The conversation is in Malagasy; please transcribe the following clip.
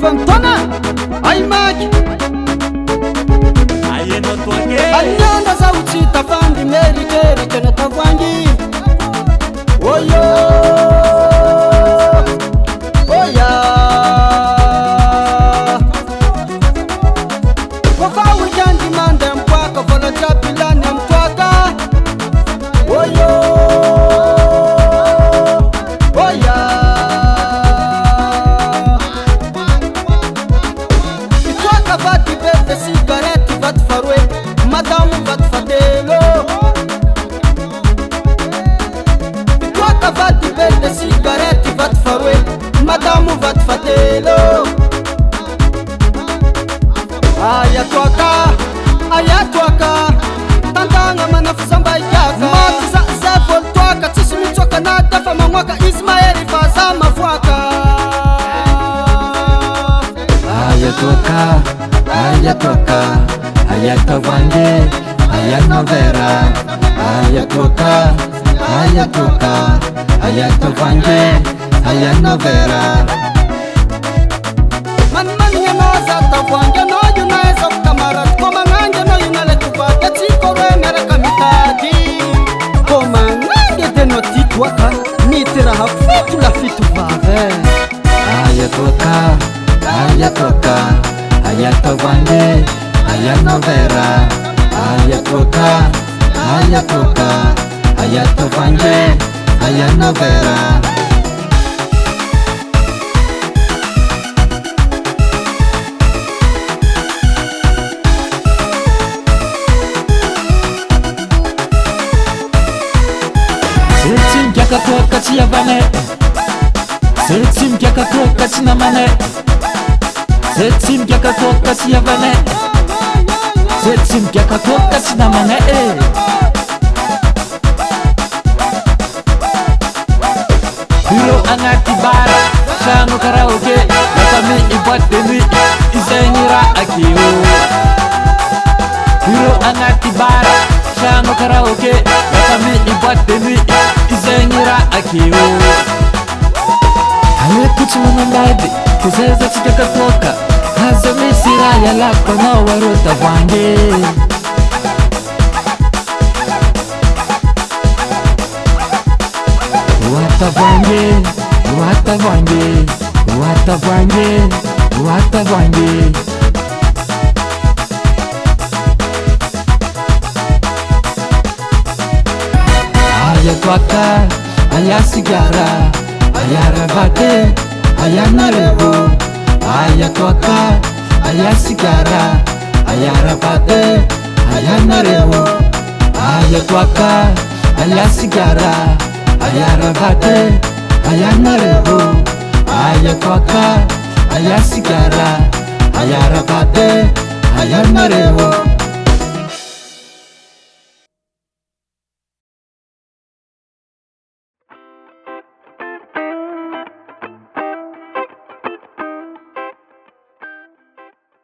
fantona ay maki ayeno toke anyana za uchita fandi meri kere kena tavwangi oyo oya kofa wikendi mande mpwaka vola chapilani mtwaka oyo oya itwaka vati bete sigareti vati farwe madamu vati fatelo itwaka vati bete sigareti vati farwe madamu vati fatelo ayatwaka tantanga manafusamba ijaka matiza zevol twaka tisimitwaka nadafa mamwaka Ismaeli faza mafwaka ayatwaka ayatavange ayanovera ayatwaka ayatavange ayanovera manmaniya naza tavwange noyu naeza kukamara komangange noyu nalekuvake tikowenera kamitadi komangange denotitwaka mitira hafutula fitu vave ayatwaka ayatavange ayanovera ayatwaka ayatavange ayanovera Kakatoka chiyavane Setim kakatoka chinamane Setim kakatoka chiyavane Setim kakatoka chinamane Hiro angati bara Shano karaoke Natami ibadeni Izainira akiyo Hiro angati bara Shano karaoke Natami ibadeni Izainira akiyo Hale kuchimana mbadi Kuzeza chikakatoka Haza misira ya lako na waruta vange Watavange ayatwaka ayasigara ayaravate ayanarevo ayatwaka ayasigara ayaravate ayanarevo ayatwaka ayasigara ayaravate ayanarevo ayatwaka ayasigara ayaravate ayanarevo